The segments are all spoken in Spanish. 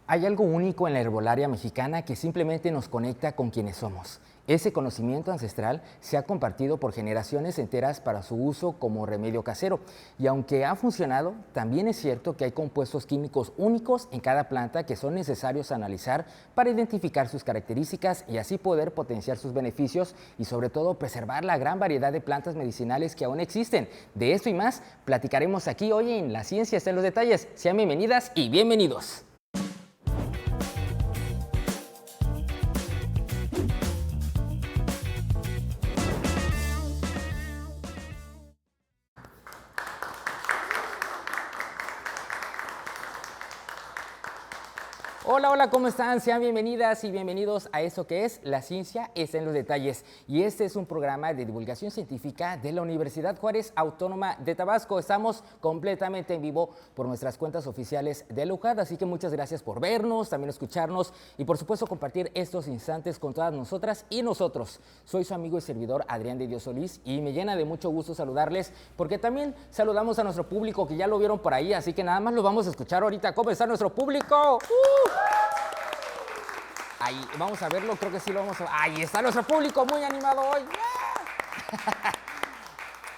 Hay algo único en la herbolaria mexicana que simplemente nos conecta con quienes somos. Ese conocimiento ancestral se ha compartido por generaciones enteras para su uso como remedio casero. Y aunque ha funcionado, también es cierto que hay compuestos químicos únicos en cada planta que son necesarios analizar para identificar sus características y así poder potenciar sus beneficios y sobre todo preservar la gran variedad de plantas medicinales que aún existen. De esto y más platicaremos aquí hoy en La Ciencia está en los detalles. Sean bienvenidas y bienvenidos. Hola, hola, ¿cómo están? Sean bienvenidas y bienvenidos a eso que es La Ciencia está en los detalles. Y este es un programa de divulgación científica de la Universidad Juárez Autónoma de Tabasco. Estamos completamente en vivo por nuestras cuentas oficiales de la UJAD, así que muchas gracias por vernos, también escucharnos y por supuesto compartir estos instantes con todas nosotras y nosotros. Soy su amigo y servidor Adrián de Dios Solís y me llena de mucho gusto saludarles porque también saludamos a nuestro público que ya lo vieron por ahí, así que nada más lo vamos a escuchar ahorita. ¿Cómo está nuestro público? Ahí, vamos a verlo, creo que sí lo vamos a... Ahí está nuestro público muy animado hoy.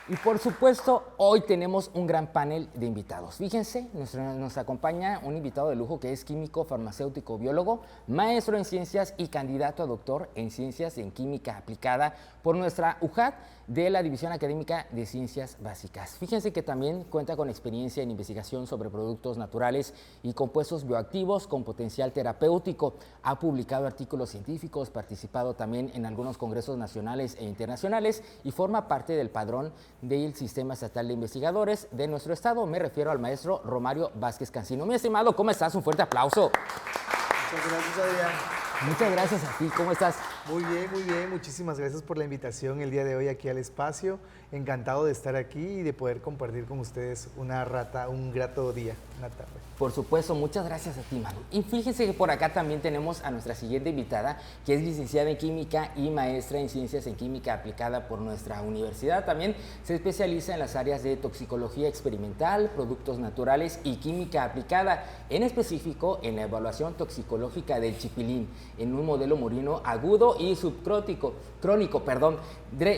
Y por supuesto, hoy tenemos un gran panel de invitados. Fíjense, nos acompaña un invitado de lujo que es químico, farmacéutico, biólogo, maestro en ciencias y candidato a doctor en ciencias en química aplicada por nuestra UJAD de la División Académica de Ciencias Básicas. Fíjense que también cuenta con experiencia en investigación sobre productos naturales y compuestos bioactivos con potencial terapéutico. Ha publicado artículos científicos, participado también en algunos congresos nacionales e internacionales y forma parte del padrón del Sistema Estatal de Investigadores de nuestro estado. Me refiero al maestro Romario Vázquez Cancino. Mi estimado, ¿cómo estás? Un fuerte aplauso. Muchas gracias, Adrián. Muchas gracias a ti. ¿Cómo estás? Muy bien, muy bien. Muchísimas gracias por la invitación el día de hoy aquí al espacio. Encantado de estar aquí y de poder compartir con ustedes un grato día, una tarde. Por supuesto, muchas gracias a ti, Manu. Y fíjense que por acá también tenemos a nuestra siguiente invitada, que es licenciada en Química y maestra en Ciencias en Química aplicada por nuestra universidad. También se especializa en las áreas de toxicología experimental, productos naturales y química aplicada, en específico en la evaluación toxicológica del chipilín, en un modelo murino agudo y subcrónico,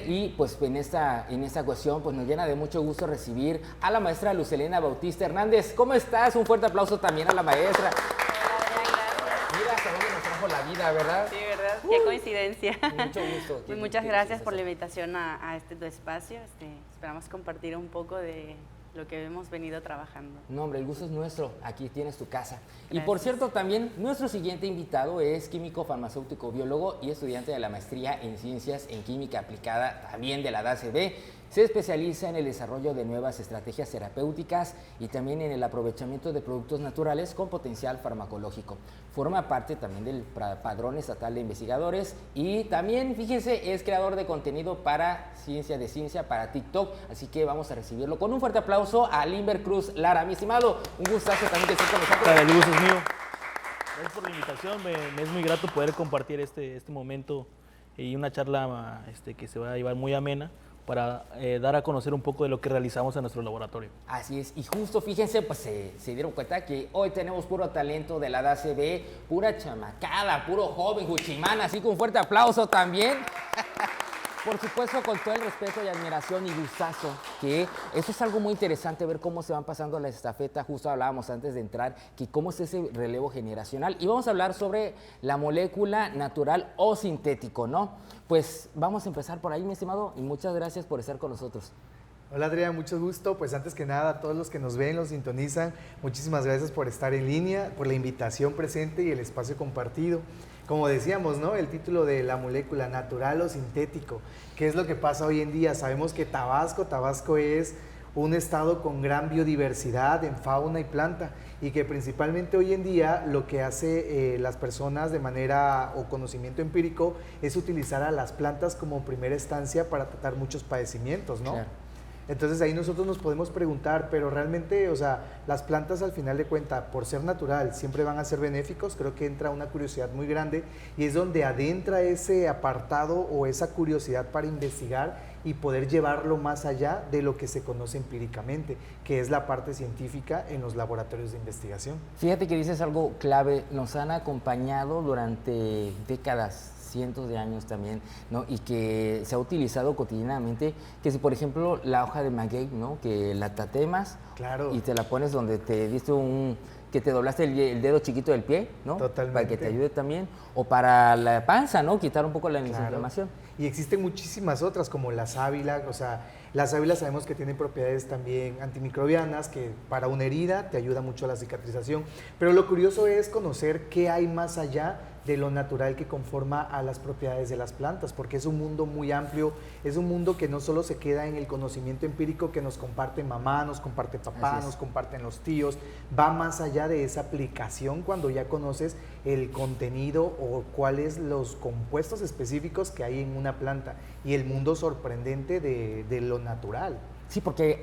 y pues en esta cuestión pues nos llena de mucho gusto recibir a la maestra Lucelena Bautista Hernández. ¿Cómo estás? Un fuerte aplauso también a la maestra. Mira hasta dónde nos trajo la vida, ¿verdad? Sí, ¿verdad? Qué coincidencia. Mucho gusto. Pues muchas gracias por la invitación a este tu espacio. Esperamos compartir un poco de lo que hemos venido trabajando. No, hombre, el gusto es nuestro. Aquí tienes tu casa. Gracias. Y por cierto, también nuestro siguiente invitado es químico, farmacéutico, biólogo y estudiante de la maestría en Ciencias en Química Aplicada, también de la DACB. Se especializa en el desarrollo de nuevas estrategias terapéuticas y también en el aprovechamiento de productos naturales con potencial farmacológico. Forma parte también del Padrón Estatal de Investigadores y también, fíjense, es creador de contenido para Ciencia de Ciencia, para TikTok. Así que vamos a recibirlo con un fuerte aplauso a Limber Cruz Lara. Mi estimado, un gustazo también que estés con nosotros. El gusto es mío. Gracias por la invitación. Me es muy grato poder compartir este momento y una charla que se va a llevar muy amena, para dar a conocer un poco de lo que realizamos en nuestro laboratorio. Así es, y justo fíjense, pues se dieron cuenta que hoy tenemos puro talento de la DACB, pura chamacada, puro joven, Juchimán, así que un fuerte aplauso también. Por supuesto, con todo el respeto y admiración y gustazo, que eso es algo muy interesante, ver cómo se van pasando la estafeta. Justo hablábamos antes de entrar, que cómo es ese relevo generacional. Y vamos a hablar sobre la molécula natural o sintético, ¿no? Pues vamos a empezar por ahí, mi estimado, y muchas gracias por estar con nosotros. Hola, Adrián, mucho gusto. Pues antes que nada, a todos los que nos ven, los sintonizan, muchísimas gracias por estar en línea, por la invitación presente y el espacio compartido. Como decíamos, ¿no? El título de la molécula natural o sintético. ¿Qué es lo que pasa hoy en día? Sabemos que Tabasco es un estado con gran biodiversidad en fauna y planta y que principalmente hoy en día lo que hace las personas de manera o conocimiento empírico es utilizar a las plantas como primera instancia para tratar muchos padecimientos, ¿no? Claro. Entonces ahí nosotros nos podemos preguntar, pero realmente, o sea, las plantas al final de cuentas, por ser natural, siempre van a ser benéficos. Creo que entra una curiosidad muy grande y es donde adentra ese apartado o esa curiosidad para investigar y poder llevarlo más allá de lo que se conoce empíricamente, que es la parte científica en los laboratorios de investigación. Fíjate que dices algo clave, nos han acompañado durante décadas, cientos de años también, ¿no? Y que se ha utilizado cotidianamente, que si por ejemplo la hoja de maguey, ¿no? Que la tatemas Claro. y te la pones donde te diste que te doblaste el dedo chiquito del pie, ¿no? Totalmente. Para que te ayude también, o para la panza, ¿no? Quitar un poco la Claro. inflamación. Y existen muchísimas otras, como la sábila, o sea, la sábila sabemos que tiene propiedades también antimicrobianas, que para una herida te ayuda mucho a la cicatrización. Pero lo curioso es conocer qué hay más allá de lo natural que conforma a las propiedades de las plantas, porque es un mundo muy amplio, es un mundo que no solo se queda en el conocimiento empírico que nos comparte mamá, nos comparte papá, nos comparten los tíos, va más allá de esa aplicación cuando ya conoces el contenido o cuáles los compuestos específicos que hay en una planta y el mundo sorprendente de lo natural. Sí, porque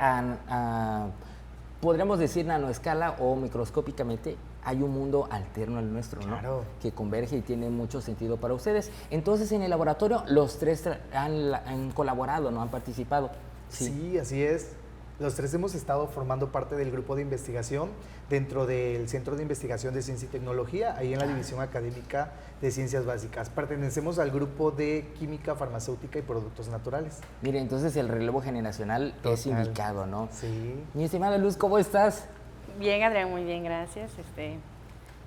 podríamos decir nanoescala o microscópicamente hay un mundo alterno al nuestro, ¿no? Claro. Que converge y tiene mucho sentido para ustedes. Entonces, en el laboratorio, los tres han colaborado, ¿no? Han participado. Sí, así es. Los tres hemos estado formando parte del grupo de investigación dentro del Centro de Investigación de Ciencia y Tecnología, ahí en la División Académica de Ciencias Básicas. Pertenecemos al grupo de Química, Farmacéutica y Productos Naturales. Mire, entonces el relevo generacional es Total. indicado, ¿no? Sí. Mi estimada Luz, ¿cómo estás? Bien, Adrián, muy bien, gracias.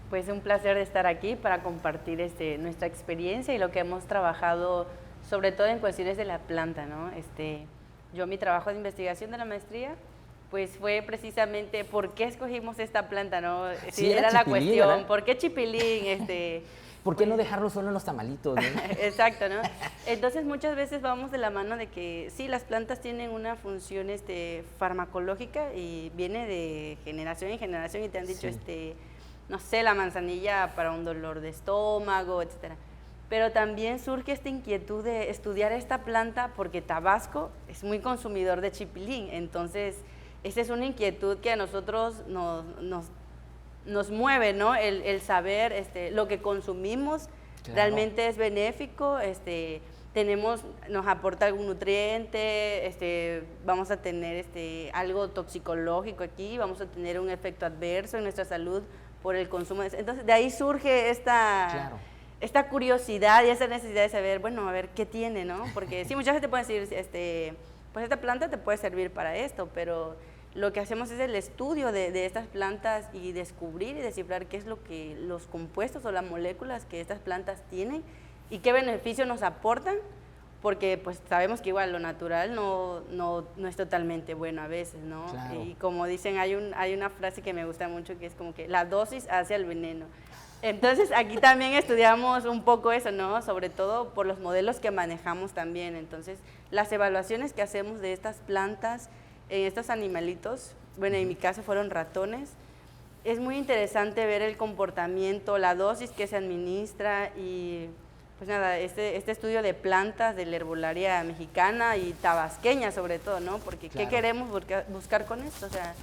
Pues un placer de estar aquí para compartir nuestra experiencia y lo que hemos trabajado, sobre todo en cuestiones de la planta, ¿no? Yo mi trabajo de investigación de la maestría, pues fue precisamente por qué escogimos esta planta, ¿no? Sí, Era la chipilín, cuestión, ¿verdad? ¿por qué chipilín? ¿Por qué no dejarlo solo en los tamalitos, no? Exacto, ¿no? Entonces muchas veces vamos de la mano de que sí, las plantas tienen una función farmacológica y viene de generación en generación y te han dicho, Sí. no sé, la manzanilla para un dolor de estómago, etcétera. Pero también surge esta inquietud de estudiar esta planta porque Tabasco es muy consumidor de chipilín, entonces esa es una inquietud que a nosotros nos mueve, ¿no? El saber lo que consumimos Claro. realmente es benéfico, nos aporta algún nutriente, vamos a tener algo toxicológico aquí, vamos a tener un efecto adverso en nuestra salud por el consumo. Entonces, de ahí surge Claro. esta curiosidad y esa necesidad de saber, bueno, a ver qué tiene, ¿no? Porque sí, mucha gente puede decir, pues esta planta te puede servir para esto, pero lo que hacemos es el estudio de estas plantas y descubrir y descifrar qué es lo que los compuestos o las moléculas que estas plantas tienen y qué beneficio nos aportan, porque pues sabemos que igual lo natural no es totalmente bueno a veces, ¿no? Claro. Y como dicen, hay una frase que me gusta mucho que es como que la dosis hace al veneno. Entonces aquí también estudiamos un poco eso, ¿no? Sobre todo por los modelos que manejamos también. Entonces las evaluaciones que hacemos de estas plantas en estos animalitos, bueno, en mi caso fueron ratones, es muy interesante ver el comportamiento, la dosis que se administra y pues nada, este estudio de plantas de la herbolaria mexicana y tabasqueña sobre todo, ¿no? Porque Claro. ¿qué queremos buscar con esto? O sea,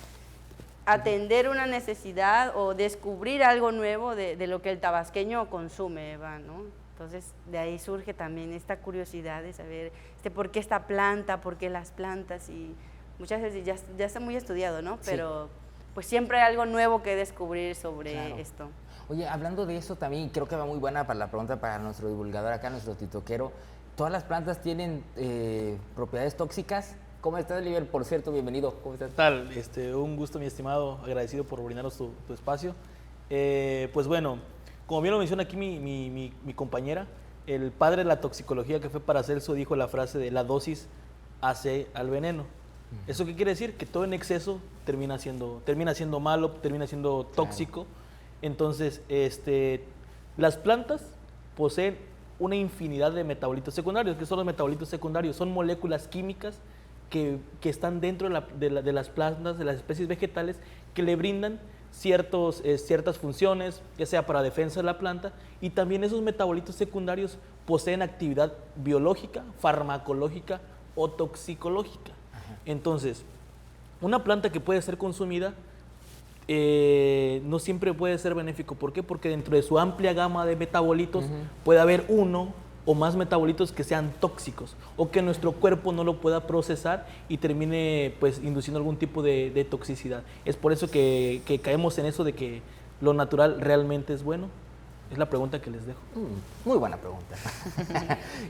atender una necesidad o descubrir algo nuevo de lo que el tabasqueño consume, Eva, ¿no? Entonces, de ahí surge también esta curiosidad de saber por qué esta planta, por qué las plantas, y muchas veces ya está muy estudiado, ¿no? Pero pues siempre hay algo nuevo que descubrir sobre Claro. esto. Oye, hablando de eso también, creo que va muy buena para la pregunta para nuestro divulgador acá, nuestro titoquero. ¿Todas las plantas tienen propiedades tóxicas? ¿Cómo estás, Oliver? Por cierto, bienvenido. ¿Cómo estás? ¿Qué tal? Un gusto, mi estimado, agradecido por brindarnos tu espacio. Pues bueno, como bien lo menciona aquí mi compañera, el padre de la toxicología que fue Paracelso dijo la frase de la dosis hace al veneno. ¿Eso qué quiere decir? Que todo en exceso termina siendo malo, termina siendo tóxico. Claro. Entonces, las plantas poseen una infinidad de metabolitos secundarios. ¿Qué son los metabolitos secundarios? Son moléculas químicas que están dentro de las plantas, de las especies vegetales, que le brindan ciertas funciones, ya sea para defensa de la planta, y también esos metabolitos secundarios poseen actividad biológica, farmacológica o toxicológica. Entonces, una planta que puede ser consumida no siempre puede ser benéfico. ¿Por qué? Porque dentro de su amplia gama de metabolitos puede haber uno o más metabolitos que sean tóxicos o que nuestro cuerpo no lo pueda procesar y termine pues induciendo algún tipo de toxicidad. Es por eso que caemos en eso de que lo natural realmente es bueno. Es la pregunta que les dejo. Muy buena pregunta.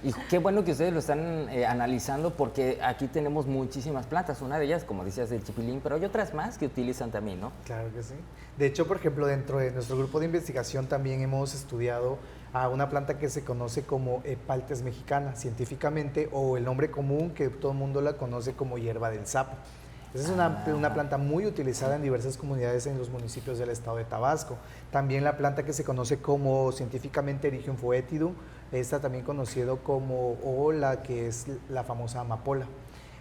Y qué bueno que ustedes lo están analizando, porque aquí tenemos muchísimas plantas. Una de ellas, como decías, el chipilín, pero hay otras más que utilizan también, ¿no? Claro que sí. De hecho, por ejemplo, dentro de nuestro grupo de investigación también hemos estudiado a una planta que se conoce como Epaltes mexicana, científicamente, o el nombre común que todo el mundo la conoce como hierba del sapo. Esa es una planta muy utilizada en diversas comunidades en los municipios del estado de Tabasco. También la planta que se conoce como científicamente Erigium foetidum, esta también conocido como, o la que es la famosa amapola.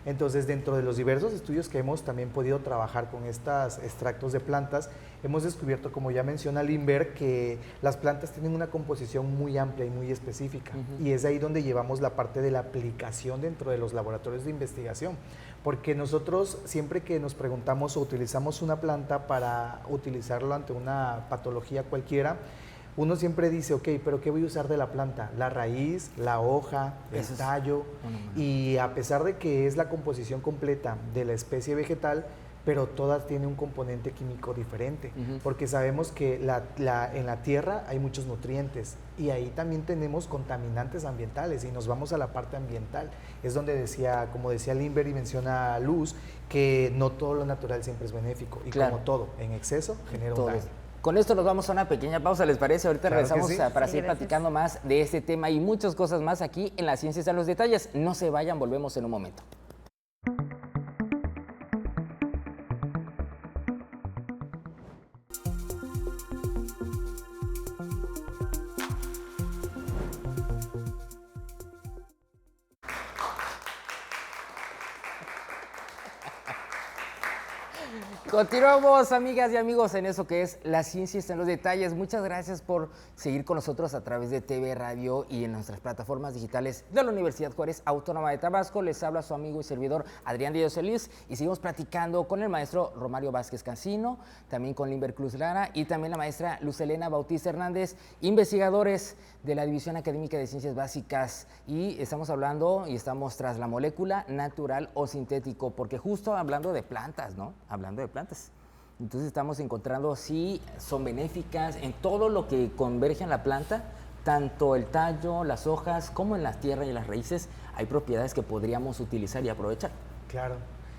Entonces, dentro de los diversos estudios que hemos también podido trabajar con estos extractos de plantas, hemos descubierto, como ya menciona Limber, que las plantas tienen una composición muy amplia y muy específica. Y es ahí donde llevamos la parte de la aplicación dentro de los laboratorios de investigación. Porque nosotros, siempre que nos preguntamos o utilizamos una planta para utilizarlo ante una patología cualquiera, uno siempre dice, ok, pero ¿qué voy a usar de la planta? La raíz, la hoja, el tallo. Y a pesar de que es la composición completa de la especie vegetal, pero todas tienen un componente químico diferente, porque sabemos que en la tierra hay muchos nutrientes y ahí también tenemos contaminantes ambientales, y nos vamos a la parte ambiental. Es donde como decía Limber y menciona Luz, que no todo lo natural siempre es benéfico, y como todo, en exceso genera un daño. Con esto nos vamos a una pequeña pausa, ¿les parece? Ahorita regresamos para seguir platicando más de este tema y muchas cosas más aquí en La Ciencia está en los detalles. No se vayan, volvemos en un momento. Continuamos, amigas y amigos, en eso que es La Ciencia está en los detalles. Muchas gracias por seguir con nosotros a través de TV, radio y en nuestras plataformas digitales de la Universidad Juárez Autónoma de Tabasco. Les habla su amigo y servidor Adrián Díaz Solís y seguimos platicando con el maestro Romario Vázquez Cancino, también con Limber Cruz Lara y también la maestra Luz Helena Bautista Hernández, investigadores de la División Académica de Ciencias Básicas, y estamos hablando y estamos tras la molécula natural o sintético, porque justo hablando de plantas, ¿no? Hablando de plantas. Entonces estamos encontrando si son benéficas en todo lo que converge en la planta, tanto el tallo, las hojas, como en la tierra y en las raíces, hay propiedades que podríamos utilizar y aprovechar. Claro.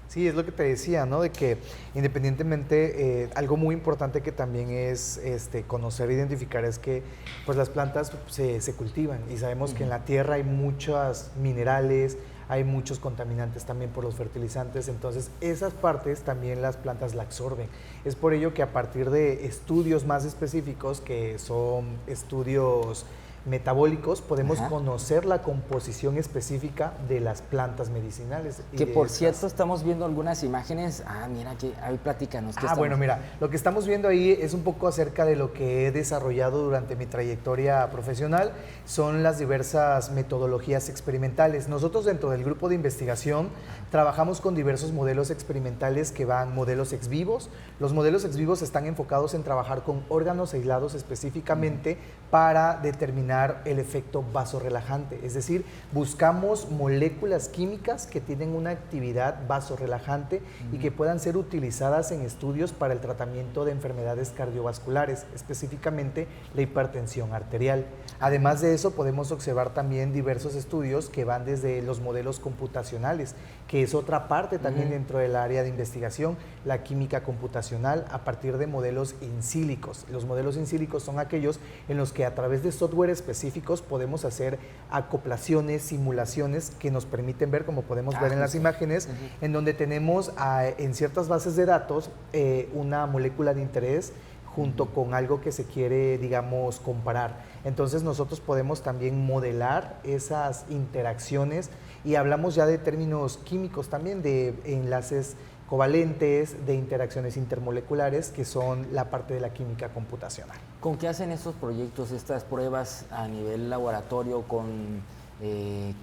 Sí, es lo que te decía, ¿no? De que independientemente, algo muy importante que también es conocer e identificar es que pues, las plantas se cultivan, y sabemos que en la tierra hay muchos minerales, hay muchos contaminantes también por los fertilizantes, entonces esas partes también las plantas la absorben. Es por ello que a partir de estudios más específicos, que son estudios metabólicos, podemos conocer la composición específica de las plantas medicinales. Que por cierto, estamos viendo algunas imágenes. Mira, que ahí platícanos. Bueno, mira, lo que estamos viendo ahí es un poco acerca de lo que he desarrollado durante mi trayectoria profesional. Son las diversas metodologías experimentales. Nosotros dentro del grupo de investigación trabajamos con diversos modelos experimentales que van modelos ex vivos. Los modelos ex vivos están enfocados en trabajar con órganos aislados específicamente para determinar el efecto vasorrelajante, es decir, buscamos moléculas químicas que tienen una actividad vasorrelajante y que puedan ser utilizadas en estudios para el tratamiento de enfermedades cardiovasculares, específicamente la hipertensión arterial. Además de eso, podemos observar también diversos estudios que van desde los modelos computacionales, que es otra parte también dentro del área de investigación, la química computacional, a partir de modelos in sílicos. Los modelos in sílicos son aquellos en los que a través de software específicos podemos hacer acoplaciones, simulaciones que nos permiten ver, como podemos ver en las imágenes, en donde tenemos en ciertas bases de datos una molécula de interés junto con algo que se quiere, digamos, comparar. Entonces nosotros podemos también modelar esas interacciones, y hablamos ya de términos químicos también, de enlaces covalentes, de interacciones intermoleculares, que son la parte de la química computacional. ¿Con qué hacen estos proyectos, estas pruebas a nivel laboratorio, con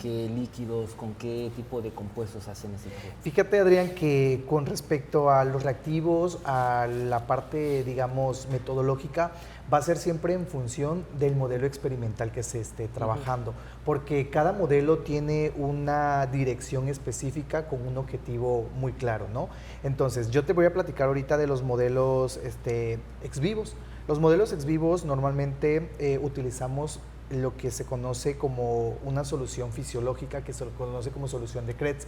qué líquidos, con qué tipo de compuestos hacen ese tipo. Fíjate, Adrián, que con respecto a los reactivos, a la parte, digamos, metodológica, va a ser siempre en función del modelo experimental que se esté trabajando, porque cada modelo tiene una dirección específica con un objetivo muy claro, ¿no? Entonces, yo te voy a platicar ahorita de los modelos ex vivos. Los modelos ex vivos normalmente utilizamos lo que se conoce como una solución fisiológica, que se conoce como solución de Krebs.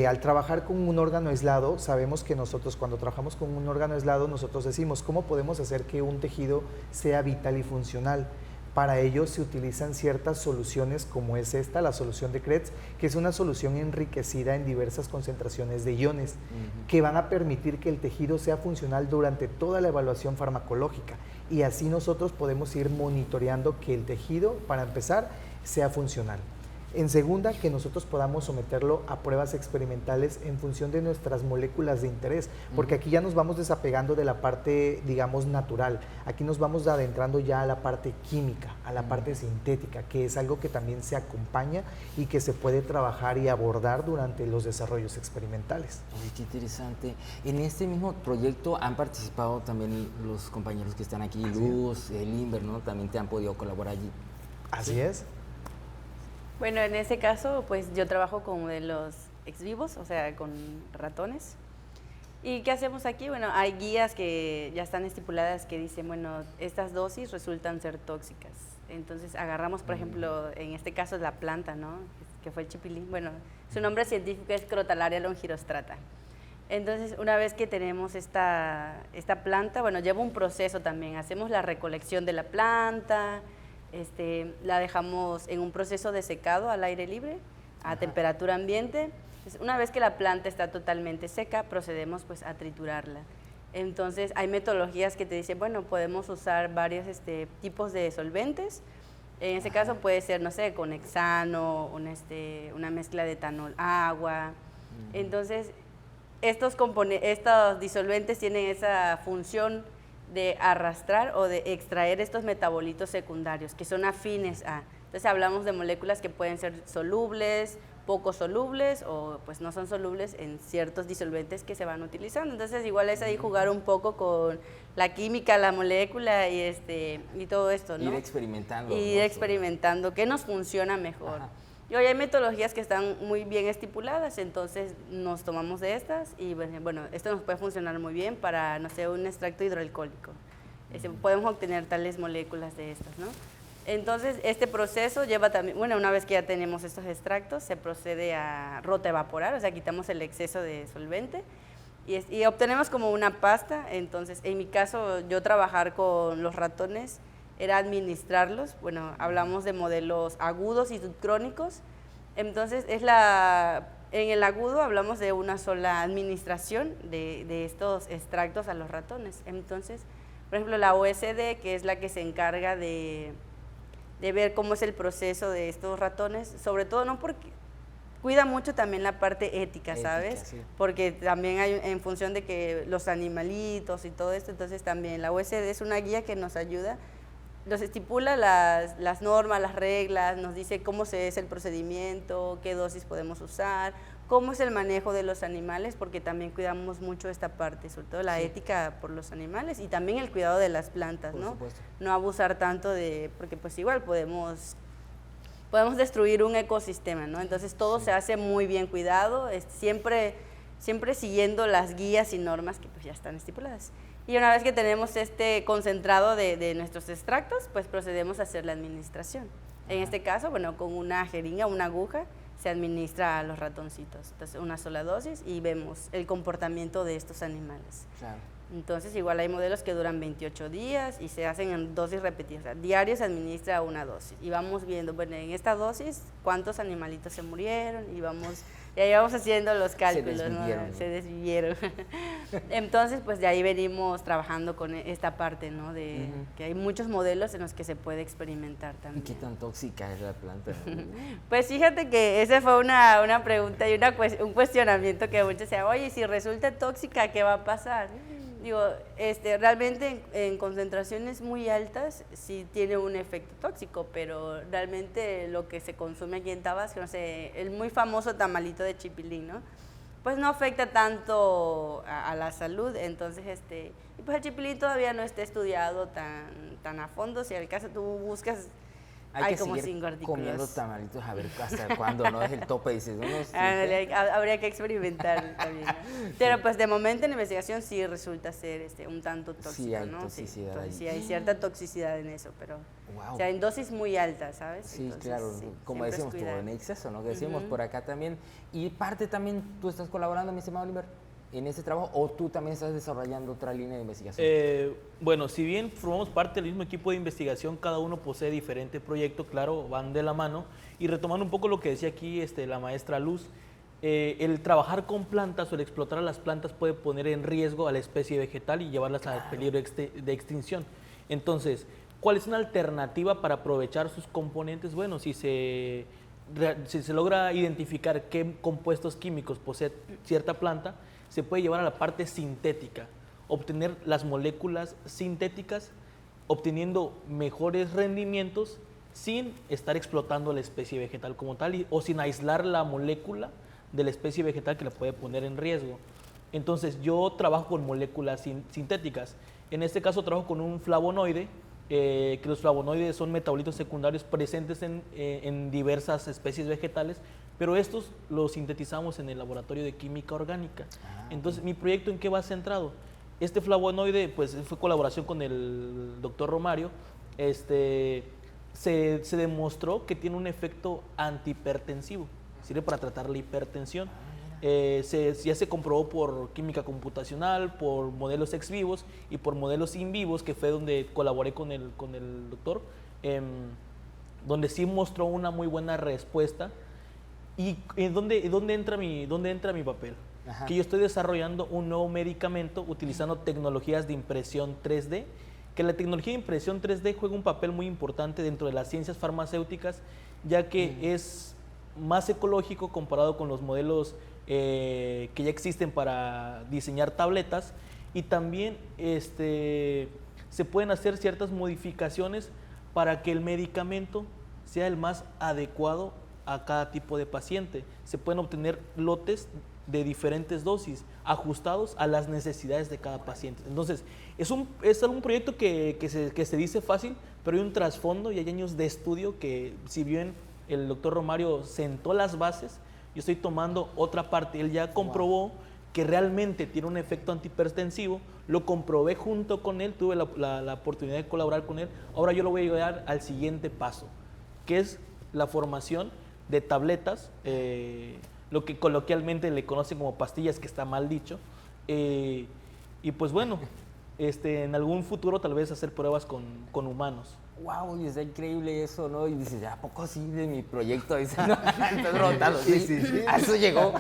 Al trabajar con un órgano aislado, sabemos que nosotros cuando trabajamos con un órgano aislado, nosotros decimos, ¿cómo podemos hacer que un tejido sea vital y funcional? Para ello se utilizan ciertas soluciones como es esta, la solución de Krebs, que es una solución enriquecida en diversas concentraciones de iones, que van a permitir que el tejido sea funcional durante toda la evaluación farmacológica. Y así nosotros podemos ir monitoreando que el tejido, para empezar, sea funcional. En segunda, que nosotros podamos someterlo a pruebas experimentales en función de nuestras moléculas de interés, porque aquí ya nos vamos desapegando de la parte, digamos, natural. Aquí nos vamos adentrando ya a la parte química, a la parte sintética, que es algo que también se acompaña y que se puede trabajar y abordar durante los desarrollos experimentales. Oye, qué interesante. En este mismo proyecto han participado también los compañeros que están aquí, Luz, Limber, ¿no? También te han podido colaborar allí. Así es. Bueno, en ese caso, pues yo trabajo con modelos ex vivos, o sea, con ratones. ¿Y qué hacemos aquí? Bueno, hay guías que ya están estipuladas que dicen, bueno, estas dosis resultan ser tóxicas. Entonces agarramos, por ejemplo, en este caso la planta, ¿no? Que fue el chipilín. Bueno, su nombre científico es Crotalaria longirostrata. Entonces, una vez que tenemos esta planta, bueno, lleva un proceso también. Hacemos la recolección de la planta, la dejamos en un proceso de secado al aire libre, a temperatura ambiente. Entonces, una vez que la planta está totalmente seca, procedemos pues a triturarla. Entonces, hay metodologías que te dicen, bueno, podemos usar varios tipos de solventes. En ese caso puede ser, no sé, con hexano, una mezcla de etanol, agua. Entonces, estos disolventes tienen esa función de arrastrar o de extraer estos metabolitos secundarios que son afines a. Entonces hablamos de moléculas que pueden ser solubles, poco solubles o pues no son solubles en ciertos disolventes que se van utilizando. Entonces igual es ahí jugar un poco con la química, la molécula y todo esto, ¿no? Ir experimentando. Ir experimentando qué nos funciona mejor. Ajá. Y hoy hay metodologías que están muy bien estipuladas, entonces nos tomamos de estas y bueno, esto nos puede funcionar muy bien para, no sé, un extracto hidroalcohólico. Podemos obtener tales moléculas de estas, ¿no? Entonces, este proceso lleva también, bueno, una vez que ya tenemos estos extractos, se procede a rotaevaporar, o sea, quitamos el exceso de solvente y obtenemos como una pasta. Entonces, en mi caso, yo trabajar con los ratones era administrarlos. Bueno, hablamos de modelos agudos y subcrónicos. Entonces, en el agudo hablamos de una sola administración de estos extractos a los ratones. Entonces, por ejemplo, la OSD, que es la que se encarga de ver cómo es el proceso de estos ratones, sobre todo no porque cuida mucho también la parte ética, ¿sabes? Sí. Porque también hay en función de que los animalitos y todo esto, entonces también la OSD es una guía que nos ayuda, nos estipula las normas, las reglas, nos dice cómo es el procedimiento, qué dosis podemos usar, cómo es el manejo de los animales, porque también cuidamos mucho esta parte, sobre todo la ética por los animales y también el cuidado de las plantas, Por ¿no? supuesto. No abusar tanto porque pues igual podemos destruir un ecosistema, ¿no? Entonces todo se hace muy bien cuidado, siempre siguiendo las guías y normas que pues ya están estipuladas. Y una vez que tenemos este concentrado de nuestros extractos, pues procedemos a hacer la administración. En este caso, bueno, con una jeringa, una aguja, se administra a los ratoncitos. Entonces, una sola dosis y vemos el comportamiento de estos animales. Claro. Entonces, igual hay modelos que duran 28 días y se hacen en dosis repetidas. O sea, diario se administra una dosis y vamos viendo, bueno, en esta dosis, cuántos animalitos se murieron y ahí vamos haciendo los cálculos, se desvivieron. Entonces, pues de ahí venimos trabajando con esta parte, ¿no? De que hay muchos modelos en los que se puede experimentar ¿Y también. qué tan tóxica es la planta? Pues fíjate que esa fue una pregunta y un cuestionamiento que muchos decían, oye, si resulta tóxica, ¿qué va a pasar? Digo, realmente en concentraciones muy altas sí tiene un efecto tóxico, pero realmente lo que se consume aquí en Tabasco, no sé, el muy famoso tamalito de chipilín, ¿no? Pues no afecta tanto a la salud, entonces y pues el chipilín todavía no está estudiado tan a fondo. Si al caso tú buscas, hay que como seguir 5 artículos. comiendo tamalitos a ver hasta cuándo, ¿no? Es el tope, dices, ¿no? Sí, Habría que experimentar también, ¿no? Pero pues de momento en la investigación sí resulta ser un tanto tóxico, sí hay ¿no? toxicidad entonces, ahí. sí hay cierta toxicidad en eso, pero Wow. o sea, en dosis muy altas, ¿sabes? Sí, Entonces, claro, sí, como siempre es decimos, todo cuidar. en exceso, ¿no? Que decimos por acá también. Y parte también, ¿tú estás colaborando, mi estimado Oliver, en ese trabajo o tú también estás desarrollando otra línea de investigación? Bueno, si bien formamos parte del mismo equipo de investigación, cada uno posee diferente proyecto, claro, van de la mano. Y retomando un poco lo que decía aquí la maestra Luz, el trabajar con plantas o el explotar a las plantas puede poner en riesgo a la especie vegetal y llevarlas al peligro de extinción. Entonces, ¿cuál es una alternativa para aprovechar sus componentes? Bueno, si se logra identificar qué compuestos químicos posee cierta planta, se puede llevar a la parte sintética, obtener las moléculas sintéticas, obteniendo mejores rendimientos sin estar explotando la especie vegetal como tal o sin aislar la molécula de la especie vegetal que la puede poner en riesgo. Entonces yo trabajo con moléculas sintéticas. En este caso trabajo con un flavonoide, que los flavonoides son metabolitos secundarios presentes en diversas especies vegetales, pero estos los sintetizamos en el laboratorio de química orgánica. Entonces, ¿mi proyecto en qué va centrado? Este flavonoide, pues fue colaboración con el doctor Romario, se demostró que tiene un efecto antihipertensivo, sirve para tratar la hipertensión. Ya se comprobó por química computacional, por modelos ex vivos y por modelos in vivos, que fue donde colaboré con el doctor, donde sí mostró una muy buena respuesta. ¿Y dónde entra mi papel? Ajá. Que yo estoy desarrollando un nuevo medicamento utilizando tecnologías de impresión 3D, que la tecnología de impresión 3D juega un papel muy importante dentro de las ciencias farmacéuticas, ya que es más ecológico comparado con los modelos que ya existen para diseñar tabletas, y también se pueden hacer ciertas modificaciones para que el medicamento sea el más adecuado a cada tipo de paciente. Se pueden obtener lotes de diferentes dosis ajustados a las necesidades de cada paciente. Entonces, es un proyecto que se dice fácil, pero hay un trasfondo y hay años de estudio que, si bien el doctor Romario sentó las bases, yo estoy tomando otra parte. Él ya comprobó que realmente tiene un efecto antihipertensivo, lo comprobé junto con él, tuve la oportunidad de colaborar con él. Ahora yo lo voy a llevar al siguiente paso, que es la formación de tabletas, lo que coloquialmente le conocen como pastillas, que está mal dicho, y pues bueno, en algún futuro tal vez hacer pruebas con humanos. Wow, y está increíble eso, ¿no? Y dices, ¿a poco sí de mi proyecto? Dice, no, estás preguntando, sí. A eso llegó.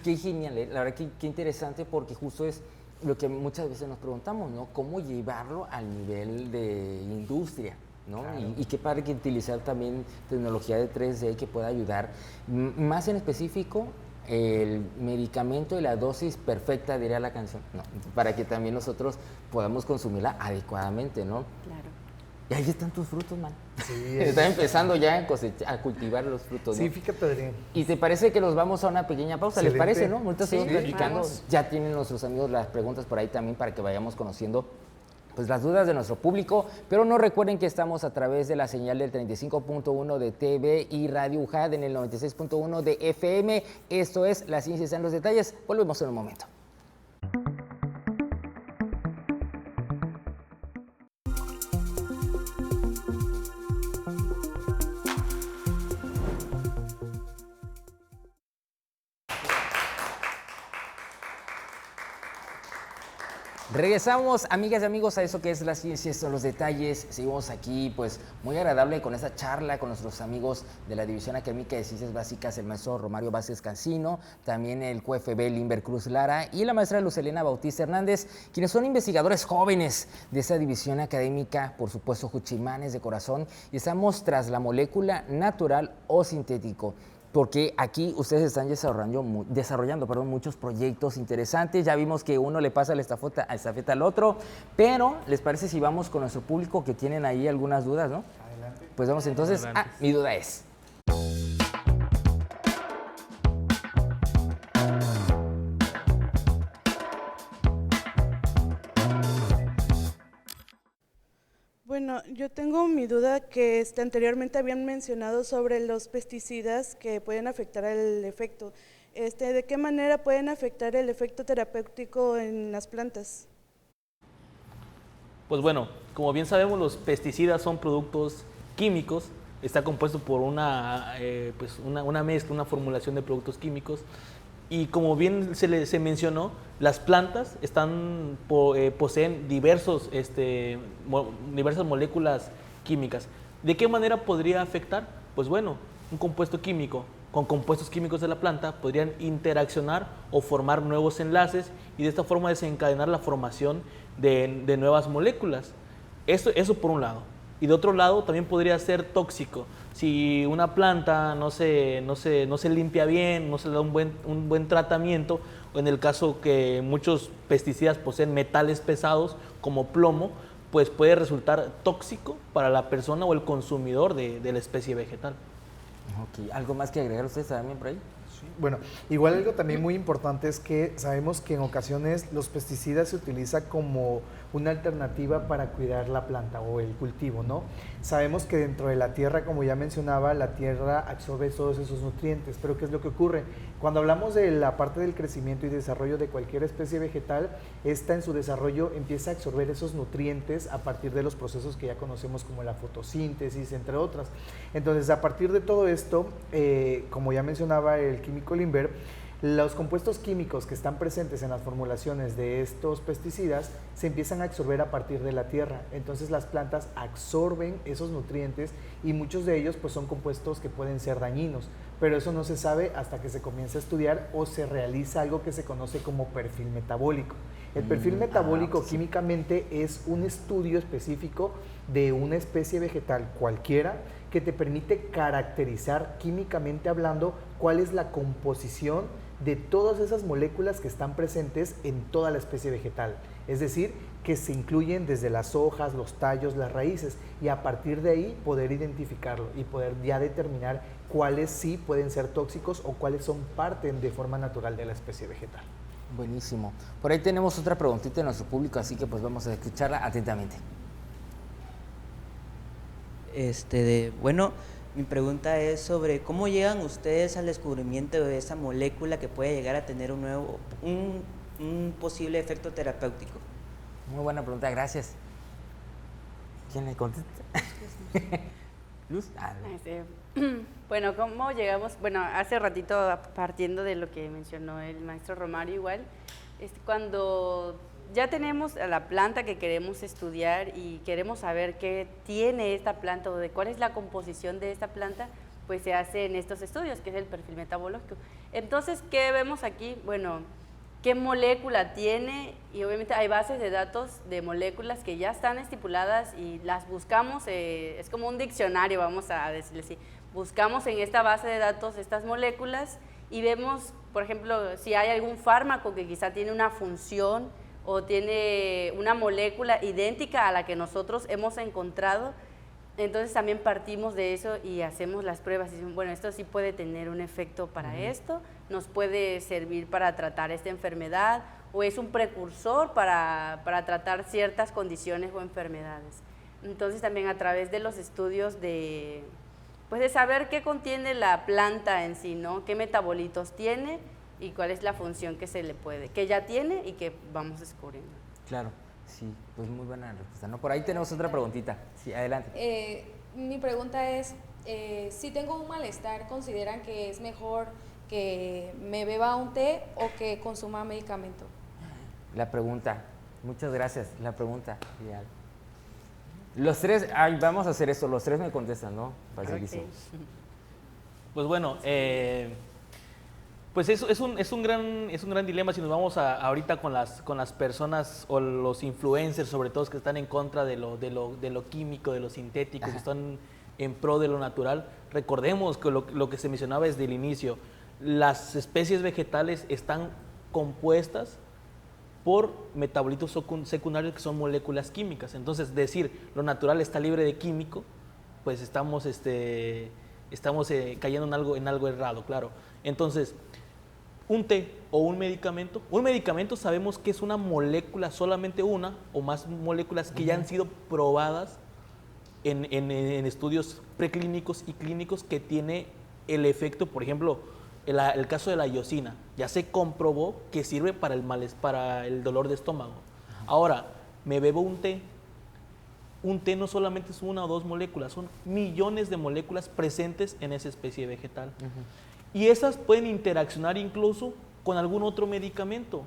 Qué genial, la verdad qué interesante, porque justo es lo que muchas veces nos preguntamos, ¿no? ¿Cómo llevarlo al nivel de industria? ¿No? Claro. Y qué padre que utilizar también tecnología de 3D que pueda ayudar, más en específico, el medicamento y la dosis perfecta, diría la canción, ¿no? Para que también nosotros podamos consumirla adecuadamente, ¿no? Claro. Y ahí están tus frutos, man. Sí, Están empezando ya a cultivar los frutos, ¿no? Sí, fíjate, Adrián. ¿Y te parece que nos vamos a una pequeña pausa? Excelente. ¿Les parece, no? Ahorita seguimos platicando. Vamos. Ya tienen nuestros amigos las preguntas por ahí también para que vayamos conociendo pues las dudas de nuestro público, pero no recuerden que estamos a través de la señal del 35.1 de TV y Radio UJAD en el 96.1 de FM. Esto es La Ciencia está en los detalles. Volvemos en un momento. Regresamos, amigas y amigos, a eso que es La Ciencia son los detalles. Seguimos aquí, pues, muy agradable con esta charla con nuestros amigos de la División Académica de Ciencias Básicas, el maestro Romario Vázquez Cancino, también el QFB Limber Cruz Lara y la maestra Lucelena Bautista Hernández, quienes son investigadores jóvenes de esa división académica, por supuesto, juchimanes de corazón, y estamos tras la molécula natural o sintético. porque aquí ustedes están desarrollando muchos proyectos interesantes. Ya vimos que uno le pasa la estafeta al otro, pero ¿les parece si vamos con nuestro público que tienen ahí algunas dudas, no? Adelante. Pues vamos entonces. Mi duda es... Bueno, yo tengo mi duda que anteriormente habían mencionado sobre los pesticidas que pueden afectar el efecto. ¿De qué manera pueden afectar el efecto terapéutico en las plantas? Pues bueno, como bien sabemos, los pesticidas son productos químicos. Está compuesto por una mezcla, una formulación de productos químicos. Y como bien se mencionó, las plantas poseen diversas moléculas químicas. ¿De qué manera podría afectar? Pues bueno, un compuesto químico con compuestos químicos de la planta podrían interaccionar o formar nuevos enlaces y de esta forma desencadenar la formación de nuevas moléculas. Eso por un lado. Y de otro lado también podría ser tóxico. Si una planta no se limpia bien, no se le da un buen tratamiento, o en el caso que muchos pesticidas poseen metales pesados como plomo, pues puede resultar tóxico para la persona o el consumidor de la especie vegetal. Ok, ¿algo más que agregar ustedes también por ahí? Bueno, igual algo también muy importante es que sabemos que en ocasiones los pesticidas se utilizan como una alternativa para cuidar la planta o el cultivo, ¿no? Sabemos que dentro de la tierra, como ya mencionaba, la tierra absorbe todos esos nutrientes, pero ¿qué es lo que ocurre? Cuando hablamos de la parte del crecimiento y desarrollo de cualquier especie vegetal, esta en su desarrollo empieza a absorber esos nutrientes a partir de los procesos que ya conocemos como la fotosíntesis, entre otras. Entonces, a partir de todo esto, como ya mencionaba el químico Lindberg, los compuestos químicos que están presentes en las formulaciones de estos pesticidas se empiezan a absorber a partir de la tierra. Entonces las plantas absorben esos nutrientes y muchos de ellos pues son compuestos que pueden ser dañinos, pero eso no se sabe hasta que se comienza a estudiar o se realiza algo que se conoce como perfil metabólico. El perfil metabólico químicamente es un estudio específico de una especie vegetal cualquiera que te permite caracterizar químicamente hablando cuál es la composición de todas esas moléculas que están presentes en toda la especie vegetal. Es decir, que se incluyen desde las hojas, los tallos, las raíces, y a partir de ahí poder identificarlo y poder ya determinar cuáles sí pueden ser tóxicos o cuáles son parte de forma natural de la especie vegetal. Buenísimo. Por ahí tenemos otra preguntita de nuestro público, así que pues vamos a escucharla atentamente. Bueno, mi pregunta es sobre cómo llegan ustedes al descubrimiento de esa molécula que puede llegar a tener un posible efecto terapéutico. Muy buena pregunta, gracias. ¿Quién le contesta? Luz. Bueno, ¿cómo llegamos? Bueno, hace ratito, partiendo de lo que mencionó el maestro Romario, igual, cuando ya tenemos a la planta que queremos estudiar y queremos saber qué tiene esta planta o de cuál es la composición de esta planta, pues se hace en estos estudios, que es el perfil metabólico. Entonces, ¿qué vemos aquí? Bueno, ¿qué molécula tiene? Y obviamente hay bases de datos de moléculas que ya están estipuladas y las buscamos, es como un diccionario, vamos a decirle así. Buscamos en esta base de datos estas moléculas y vemos, por ejemplo, si hay algún fármaco que quizá tiene una función o tiene una molécula idéntica a la que nosotros hemos encontrado, entonces también partimos de eso y hacemos las pruebas y decimos, bueno, esto sí puede tener un efecto para esto, nos puede servir para tratar esta enfermedad o es un precursor para tratar ciertas condiciones o enfermedades. Entonces también a través de los estudios de saber qué contiene la planta en sí, ¿no? Qué metabolitos tiene y cuál es la función que ya tiene y que vamos descubriendo. Claro, sí, pues muy buena respuesta, ¿no? Por ahí tenemos otra preguntita. Sí, adelante. Mi pregunta es, si tengo un malestar, ¿consideran que es mejor que me beba un té o que consuma medicamento? La pregunta, muchas gracias, la pregunta. Ideal. Los tres, vamos a hacer esto, los tres me contestan, ¿no? Facilísimo. Okay. Pues bueno, pues es un gran dilema si nos vamos ahorita con las personas o los influencers, sobre todo, que están en contra de lo químico, de lo sintético, que están en pro de lo natural. Recordemos que lo que se mencionaba desde el inicio, las especies vegetales están compuestas por metabolitos secundarios que son moléculas químicas. Entonces, decir lo natural está libre de químico, pues estamos cayendo en algo errado, claro. Entonces, un té o un medicamento sabemos que es una molécula, solamente una o más moléculas que ya han sido probadas en estudios preclínicos y clínicos que tiene el efecto, por ejemplo, el caso de la iosina, ya se comprobó que sirve para el dolor de estómago. Ahora, me bebo un té no solamente es una o dos moléculas, son millones de moléculas presentes en esa especie vegetal. Y esas pueden interaccionar incluso con algún otro medicamento.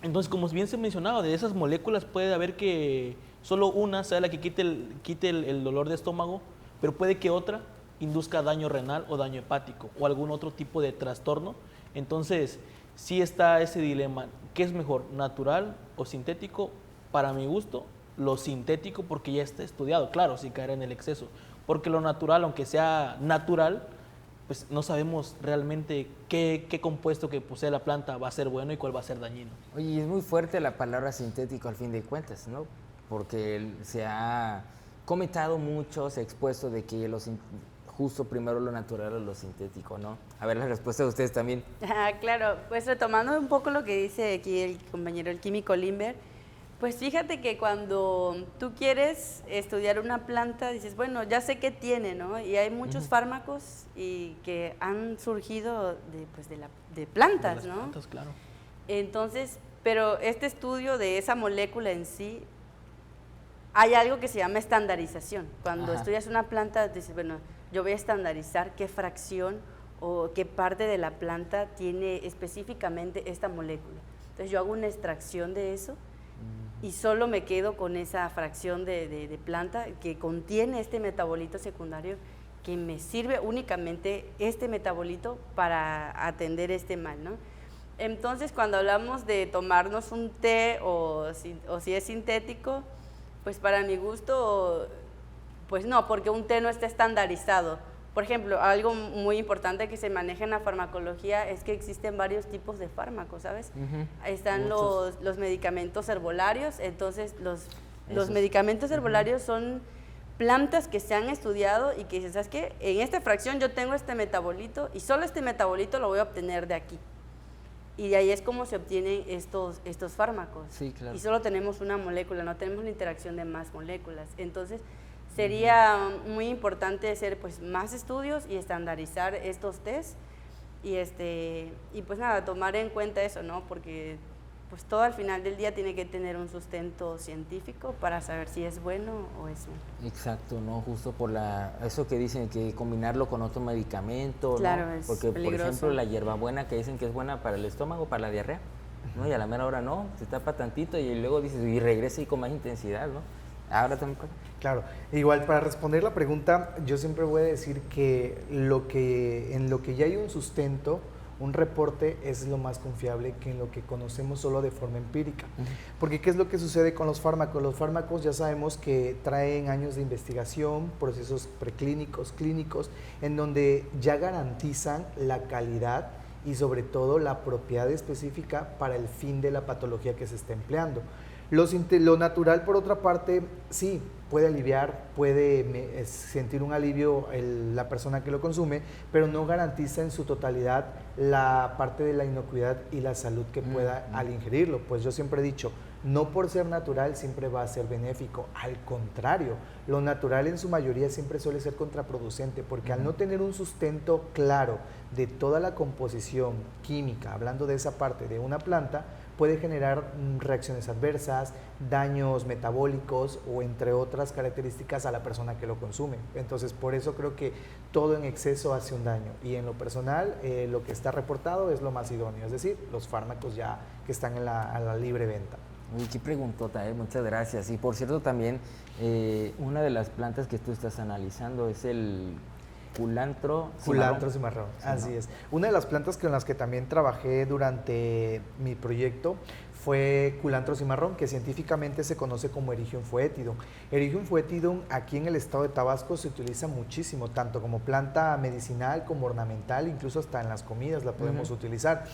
Entonces, como bien se mencionaba, de esas moléculas puede haber que solo una sea la que quite el dolor de estómago, pero puede que otra induzca daño renal o daño hepático o algún otro tipo de trastorno. Entonces, sí está ese dilema, ¿qué es mejor, natural o sintético? Para mi gusto, lo sintético, porque ya está estudiado, claro, sin caer en el exceso, porque lo natural, aunque sea natural, pues no sabemos realmente qué compuesto que posee la planta va a ser bueno y cuál va a ser dañino. Oye, es muy fuerte la palabra sintético al fin de cuentas, ¿no? Porque se ha comentado mucho, se ha expuesto de que justo primero lo natural o lo sintético, ¿no? A ver, la respuesta de ustedes también. Claro, pues retomando un poco lo que dice aquí el compañero, el químico Limber, pues fíjate que cuando tú quieres estudiar una planta, dices, bueno, ya sé qué tiene, ¿no? Y hay muchos fármacos y que han surgido de plantas, De las ¿no? plantas, claro. Entonces, pero este estudio de esa molécula en sí, hay algo que se llama estandarización. Cuando estudias una planta, dices, bueno, yo voy a estandarizar qué fracción o qué parte de la planta tiene específicamente esta molécula. Entonces yo hago una extracción de eso y solo me quedo con esa fracción de planta que contiene este metabolito secundario que me sirve únicamente este metabolito para atender este mal, ¿no? Entonces, cuando hablamos de tomarnos un té o si es sintético, pues para mi gusto, pues no, porque un té no está estandarizado. Por ejemplo, algo muy importante que se maneja en la farmacología es que existen varios tipos de fármacos, ¿sabes? Están los medicamentos herbolarios, entonces los medicamentos herbolarios son plantas que se han estudiado y que dicen, ¿sabes qué? En esta fracción yo tengo este metabolito y solo este metabolito lo voy a obtener de aquí. Y de ahí es como se obtienen estos fármacos. Sí, claro. Y solo tenemos una molécula, no tenemos la interacción de más moléculas. Entonces, sería muy importante hacer pues más estudios y estandarizar estos test y pues nada, tomar en cuenta eso, ¿no? Porque pues todo al final del día tiene que tener un sustento científico para saber si es bueno o es malo. Exacto, ¿no? Justo por eso que dicen que combinarlo con otro medicamento, claro, ¿no? es Porque, peligroso. por ejemplo, la hierbabuena que dicen que es buena para el estómago, para la diarrea, ¿no? Y a la mera hora no, se tapa tantito y luego dices, y regresa y con más intensidad, ¿no? Ahora también. Claro, igual para responder la pregunta, yo siempre voy a decir que en lo que ya hay un sustento, un reporte es lo más confiable que en lo que conocemos solo de forma empírica. Porque ¿qué es lo que sucede con los fármacos? Los fármacos ya sabemos que traen años de investigación, procesos preclínicos, clínicos, en donde ya garantizan la calidad y sobre todo la propiedad específica para el fin de la patología que se está empleando. Lo natural, por otra parte, sí, puede aliviar, puede sentir un alivio la persona que lo consume, pero no garantiza en su totalidad la parte de la inocuidad y la salud que pueda al ingerirlo. Pues yo siempre he dicho, no por ser natural siempre va a ser benéfico, al contrario, lo natural en su mayoría siempre suele ser contraproducente, porque al no tener un sustento claro de toda la composición química, hablando de esa parte de una planta, puede generar reacciones adversas, daños metabólicos o entre otras características a la persona que lo consume. Entonces, por eso creo que todo en exceso hace un daño. Y en lo personal, lo que está reportado es lo más idóneo, es decir, los fármacos ya que están a la libre venta. Uy, qué preguntota, muchas gracias. Y por cierto, también una de las plantas que tú estás analizando es el culantro cimarrón. Así es. Una de las plantas con las que también trabajé durante mi proyecto fue culantro cimarrón, que científicamente se conoce como Ericium foetidum. Ericium foetidum aquí en el estado de Tabasco se utiliza muchísimo, tanto como planta medicinal como ornamental, incluso hasta en las comidas la podemos utilizar.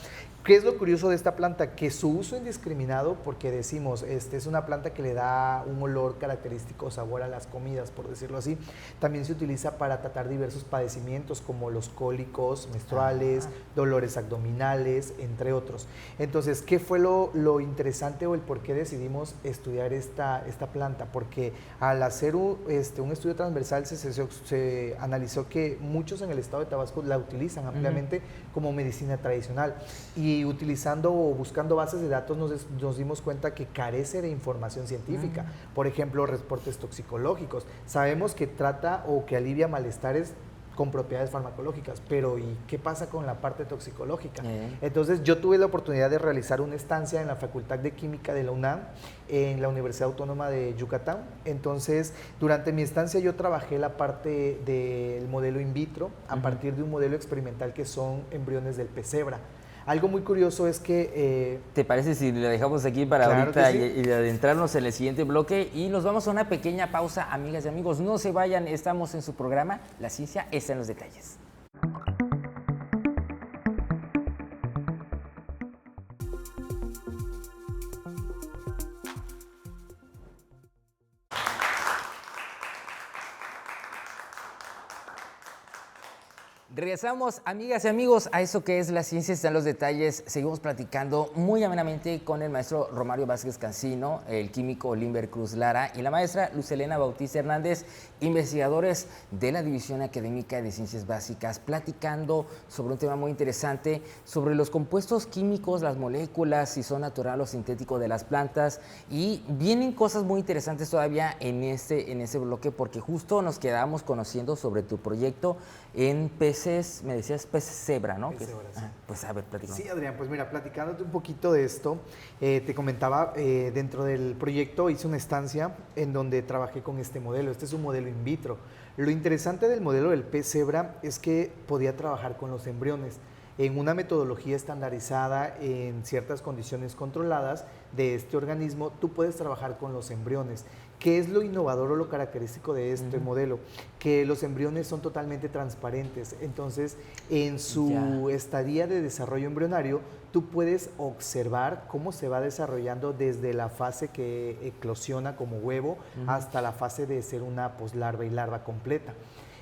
¿Qué es lo curioso de esta planta? Que su uso indiscriminado, porque decimos, es una planta que le da un olor característico, sabor a las comidas, por decirlo así, también se utiliza para tratar diversos padecimientos como los cólicos menstruales, dolores abdominales, entre otros. Entonces, ¿qué fue lo interesante o el por qué decidimos estudiar esta planta? Porque al hacer un estudio transversal se analizó que muchos en el estado de Tabasco la utilizan ampliamente como medicina tradicional, y utilizando o buscando bases de datos nos dimos cuenta que carece de información científica. Por ejemplo, reportes toxicológicos. Sabemos que trata o que alivia malestares con propiedades farmacológicas, pero ¿y qué pasa con la parte toxicológica? Entonces yo tuve la oportunidad de realizar una estancia en la Facultad de Química de la UNAM, en la Universidad Autónoma de Yucatán. Entonces, durante mi estancia yo trabajé la parte del modelo in vitro a partir de un modelo experimental que son embriones del pez cebra. Algo muy curioso es que... ¿Te parece si le dejamos aquí para claro ahorita sí. y adentrarnos en el siguiente bloque? Y nos vamos a una pequeña pausa, amigas y amigos. No se vayan, estamos en su programa La Ciencia está en los detalles. Regresamos, amigas y amigos, a eso que es La Ciencia está en los detalles. Seguimos platicando muy amenamente con el maestro Romario Vázquez Cancino, el químico Limber Cruz Lara y la maestra Lucelena Bautista Hernández, investigadores de la División Académica de Ciencias Básicas, platicando sobre un tema muy interesante, sobre los compuestos químicos, las moléculas, si son natural o sintético de las plantas. Y vienen cosas muy interesantes todavía en ese bloque, porque justo nos quedamos conociendo sobre tu proyecto en peces, me decías peces cebra, ¿no? Pez cebra, sí. Pues a ver, platicamos. Sí, Adrián, pues mira, platicándote un poquito de esto, te comentaba, dentro del proyecto hice una estancia en donde trabajé con este modelo. Este es un modelo in vitro. Lo interesante del modelo del pez cebra es que podía trabajar con los embriones en una metodología estandarizada, en ciertas condiciones controladas de este organismo. Tú puedes trabajar con los embriones. ¿Qué es lo innovador o lo característico de este modelo? Que los embriones son totalmente transparentes. Entonces, en su estadía de desarrollo embrionario, tú puedes observar cómo se va desarrollando desde la fase que eclosiona como huevo hasta la fase de ser una poslarva y larva completa.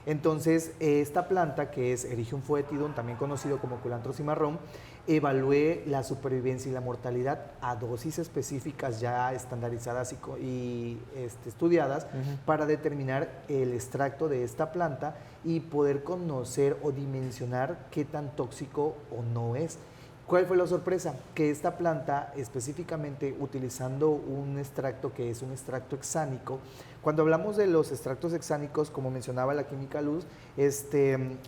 Entonces, esta planta, que es Ericium foetidum, también conocido como culantro cimarrón, evalué la supervivencia y la mortalidad a dosis específicas ya estandarizadas y estudiadas para determinar el extracto de esta planta y poder conocer o dimensionar qué tan tóxico o no es. ¿Cuál fue la sorpresa? Que esta planta, específicamente utilizando un extracto que es un extracto hexánico, cuando hablamos de los extractos hexánicos, como mencionaba la química Luz,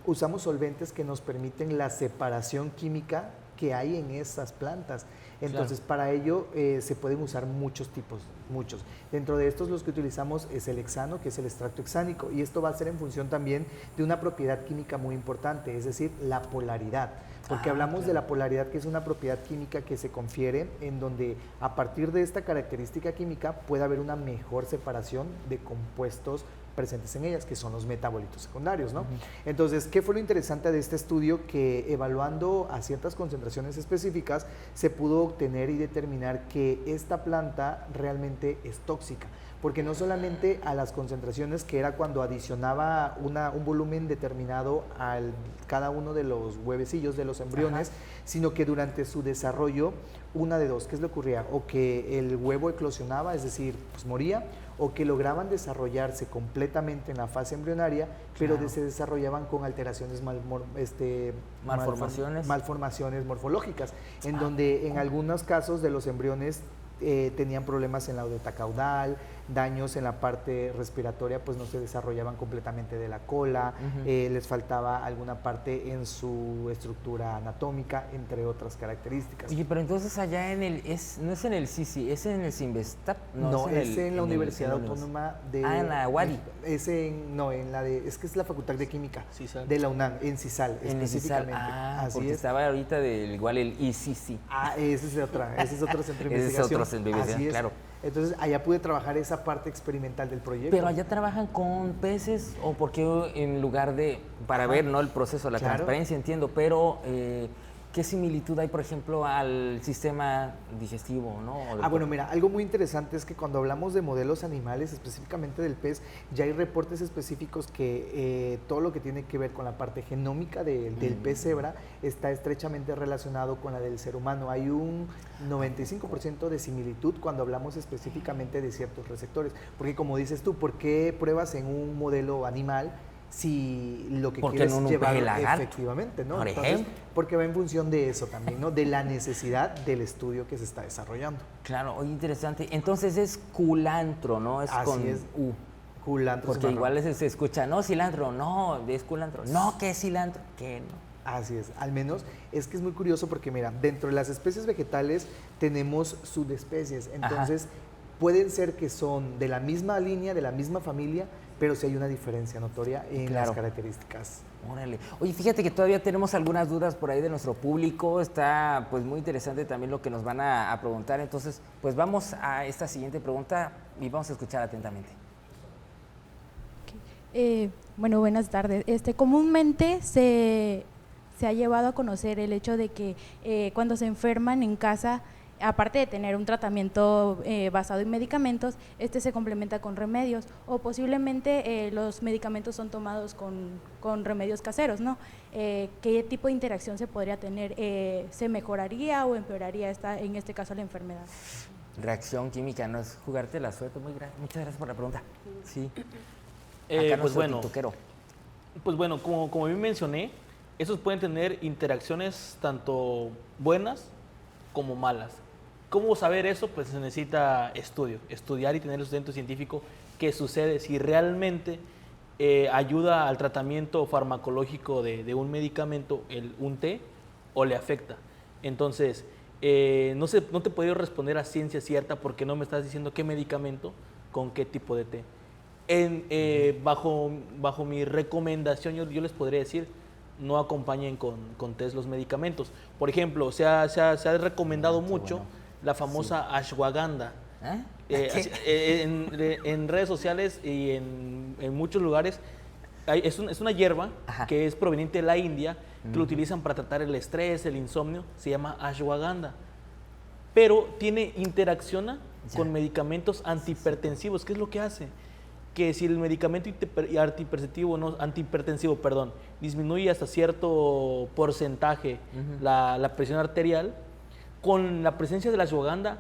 usamos solventes que nos permiten la separación química que hay en esas plantas. Entonces, para ello se pueden usar muchos tipos, muchos. Dentro de estos, los que utilizamos es el hexano, que es el extracto hexánico, y esto va a ser en función también de una propiedad química muy importante, es decir, la polaridad. Porque hablamos de la polaridad, que es una propiedad química que se confiere en donde a partir de esta característica química puede haber una mejor separación de compuestos presentes en ellas, que son los metabolitos secundarios, ¿no? Entonces, ¿qué fue lo interesante de este estudio? Que evaluando a ciertas concentraciones específicas se pudo obtener y determinar que esta planta realmente es tóxica, porque no solamente a las concentraciones, que era cuando adicionaba un volumen determinado a cada uno de los huevecillos de los embriones, sino que durante su desarrollo, una de dos, ¿qué es lo que ocurría? O que el huevo eclosionaba, es decir, pues moría, o que lograban desarrollarse completamente en la fase embrionaria, pero se desarrollaban con alteraciones, malformaciones morfológicas, en donde en algunos casos de los embriones tenían problemas en la odeta caudal, daños en la parte respiratoria, pues no se desarrollaban completamente de la cola, les faltaba alguna parte en su estructura anatómica, entre otras características. Oye, pero entonces allá no es en el CICI, es en el CINVESTAP. No, es en la Universidad Autónoma de... Ah, en la UADY. Es en la de... Es que es la Facultad de Química CISAL. de la UNAM, en CISAL específicamente. Ah, porque estaba ahorita igual el ICC. Ah, ese es otro centro de investigación. Ese es otro centro de investigación, claro. Entonces, allá pude trabajar esa parte experimental del proyecto. Pero allá trabajan con peces, o porque en lugar de, para ver, ¿no?, el proceso, la transparencia, entiendo, pero ¿qué similitud hay, por ejemplo, al sistema digestivo, ¿no? Bueno, mira, algo muy interesante es que cuando hablamos de modelos animales, específicamente del pez, ya hay reportes específicos que todo lo que tiene que ver con la parte genómica del pez cebra está estrechamente relacionado con la del ser humano. Hay un 95% de similitud cuando hablamos específicamente de ciertos receptores. Porque como dices tú, ¿por qué pruebas en un modelo animal si lo que quieres llevar efectivamente, ¿no? Por Entonces, ejemplo. porque va en función de eso también, ¿no? De la necesidad del estudio que se está desarrollando. Claro, oye, interesante. Entonces es culantro, ¿no? Es Así con es. U. Culantro. Porque igual se escucha, no, cilantro, no, es culantro. No, ¿qué es cilantro? ¿Qué no? Así es, al menos es que es muy curioso porque mira, dentro de las especies vegetales tenemos subespecies, entonces pueden ser que son de la misma línea, de la misma familia, pero sí hay una diferencia notoria en las características. Órale. Oye, fíjate que todavía tenemos algunas dudas por ahí de nuestro público. Está pues muy interesante también lo que nos van a preguntar. Entonces, pues vamos a esta siguiente pregunta y vamos a escuchar atentamente. Bueno, buenas tardes. Comúnmente se ha llevado a conocer el hecho de que cuando se enferman en casa, aparte de tener un tratamiento basado en medicamentos, se complementa con remedios, o posiblemente los medicamentos son tomados con remedios caseros, ¿no? ¿Qué tipo de interacción se podría tener? ¿Se mejoraría o empeoraría en este caso la enfermedad? Reacción química, no es jugarte la suerte. Muchas gracias por la pregunta. Sí. Pues bueno, como bien mencioné, esos pueden tener interacciones tanto buenas como malas. ¿Cómo saber eso? Pues se necesita estudiar y tener el sustento científico qué sucede, si realmente ayuda al tratamiento farmacológico de un medicamento, un té, o le afecta. Entonces, no te puedo responder a ciencia cierta porque no me estás diciendo qué medicamento con qué tipo de té. Bajo mi recomendación, yo les podría decir, no acompañen con tés los medicamentos. Por ejemplo, se ha recomendado mucho la famosa ashwagandha. En redes sociales y en muchos lugares es una hierba que es proveniente de la India, que lo utilizan para tratar el estrés, el insomnio, se llama ashwagandha. Pero interacciona con medicamentos antihipertensivos. ¿Qué es lo que hace? Que si el medicamento antihipertensivo disminuye hasta cierto porcentaje la presión arterial, con la presencia de la ashwagandha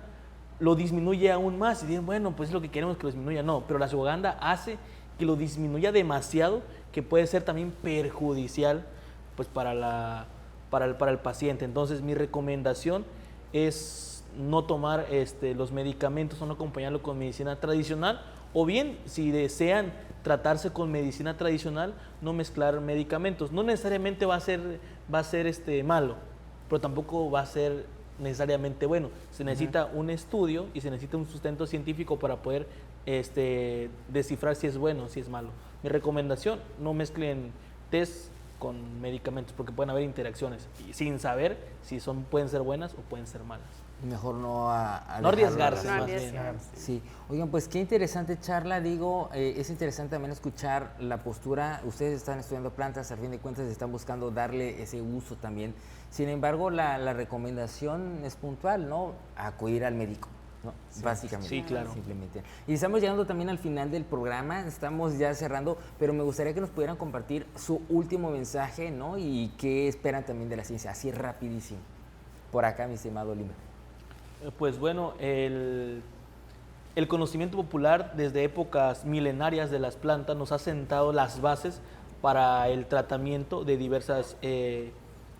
lo disminuye aún más. Y dicen, bueno, pues es lo que queremos que lo disminuya. No, pero la ashwagandha hace que lo disminuya demasiado, que puede ser también perjudicial pues, para el paciente. Entonces, mi recomendación es no tomar los medicamentos o no acompañarlo con medicina tradicional, o bien, si desean tratarse con medicina tradicional, no mezclar medicamentos. No necesariamente va a ser malo, pero tampoco va a ser necesariamente bueno. Se necesita un estudio y se necesita un sustento científico para poder descifrar si es bueno o si es malo. Mi recomendación, no mezclen test con medicamentos porque pueden haber interacciones y sin saber si pueden ser buenas o pueden ser malas. Mejor no arriesgarse. Sí. Oigan, pues qué interesante charla, es interesante también escuchar la postura. Ustedes están estudiando plantas, al fin de cuentas están buscando darle ese uso también. Sin embargo, la recomendación es puntual, ¿no? Acudir al médico, ¿no? Sí, básicamente. Sí, claro. Simplemente. Y estamos llegando también al final del programa, estamos ya cerrando, pero me gustaría que nos pudieran compartir su último mensaje, ¿no? Y qué esperan también de la ciencia, así rapidísimo. Por acá, mi estimado Lima. Pues bueno, el conocimiento popular desde épocas milenarias de las plantas nos ha sentado las bases para el tratamiento de diversas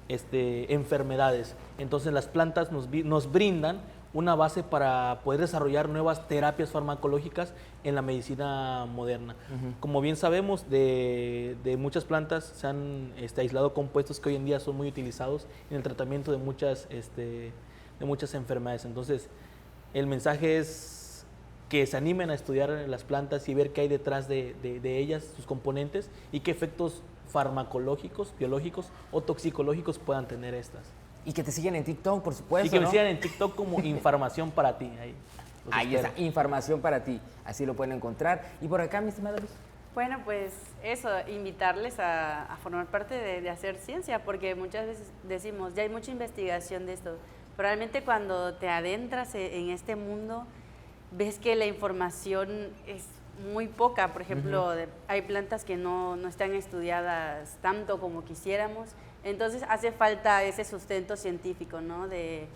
enfermedades. Entonces las plantas nos brindan una base para poder desarrollar nuevas terapias farmacológicas en la medicina moderna. Como bien sabemos, de muchas plantas se han aislado compuestos que hoy en día son muy utilizados en el tratamiento de muchas enfermedades. Entonces, el mensaje es que se animen a estudiar las plantas y ver qué hay detrás de ellas, sus componentes, y qué efectos farmacológicos, biológicos o toxicológicos puedan tener estas. Y que te sigan en TikTok, por supuesto, Y que me ¿no? sigan en TikTok como Información para ti. Ahí está, Información para ti. Así lo pueden encontrar. Y por acá, mi estimada Luz. Bueno, pues eso, invitarles a formar parte de hacer ciencia, porque muchas veces decimos, ya hay mucha investigación de esto, pero realmente cuando te adentras en este mundo, ves que la información es muy poca. Por ejemplo, hay plantas que no están estudiadas tanto como quisiéramos, entonces hace falta ese sustento científico, ¿no? De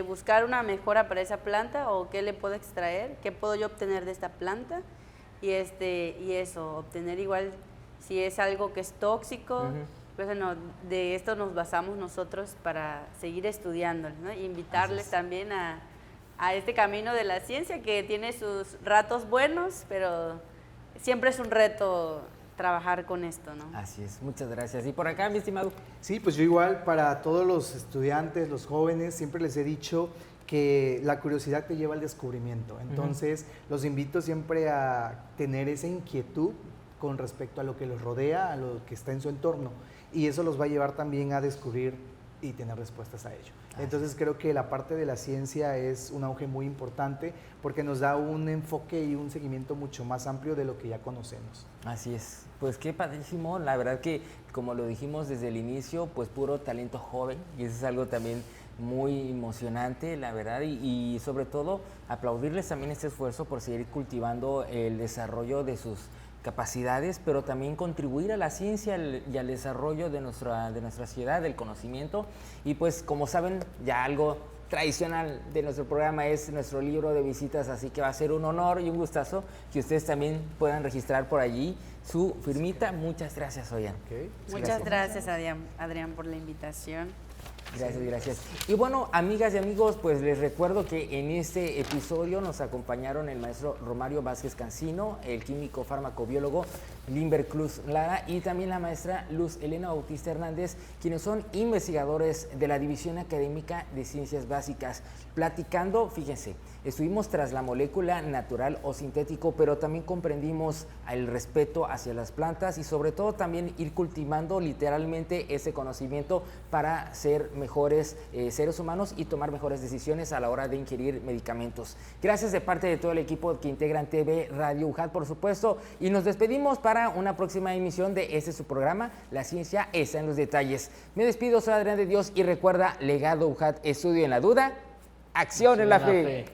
buscar una mejora para esa planta, o qué le puedo extraer, qué puedo yo obtener de esta planta, y eso, obtener igual si es algo que es tóxico, pues bueno, de esto nos basamos nosotros para seguir estudiando, ¿no? Invitarles también a este camino de la ciencia, que tiene sus ratos buenos, pero siempre es un reto trabajar con esto, ¿no? Así es, muchas gracias. Y por acá, mi estimado. Sí, pues yo igual, para todos los estudiantes, los jóvenes, siempre les he dicho que la curiosidad te lleva al descubrimiento. Entonces, los invito siempre a tener esa inquietud con respecto a lo que los rodea, a lo que está en su entorno, y eso los va a llevar también a descubrir y tener respuestas a ello. Entonces creo que la parte de la ciencia es un auge muy importante, porque nos da un enfoque y un seguimiento mucho más amplio de lo que ya conocemos. Así es, pues qué padrísimo, la verdad que como lo dijimos desde el inicio, pues puro talento joven, y eso es algo también muy emocionante, la verdad, y sobre todo aplaudirles también este esfuerzo por seguir cultivando el desarrollo de sus capacidades, pero también contribuir a la ciencia y al desarrollo de nuestra ciudad, del conocimiento. Y pues como saben, ya algo tradicional de nuestro programa es nuestro libro de visitas, así que va a ser un honor y un gustazo que ustedes también puedan registrar por allí su firmita. Muchas gracias, Oyan. Muchas gracias, Adrián, por la invitación. Gracias, gracias. Y bueno, amigas y amigos, pues les recuerdo que en este episodio nos acompañaron el maestro Romario Vázquez Cancino, el químico farmacobiólogo Limber Cruz Lara, y también la maestra Luz Elena Bautista Hernández, quienes son investigadores de la División Académica de Ciencias Básicas. Platicando, fíjense, estuvimos tras la molécula natural o sintético, pero también comprendimos el respeto hacia las plantas y sobre todo también ir cultivando literalmente ese conocimiento para ser mejores seres humanos y tomar mejores decisiones a la hora de ingerir medicamentos. Gracias de parte de todo el equipo que integran TV Radio UJAT, por supuesto, y nos despedimos para una próxima emisión de este su programa, La Ciencia está en los detalles. Me despido, soy Adrián de Dios, y recuerda, legado UJAT, estudio en la duda, acción en la fe.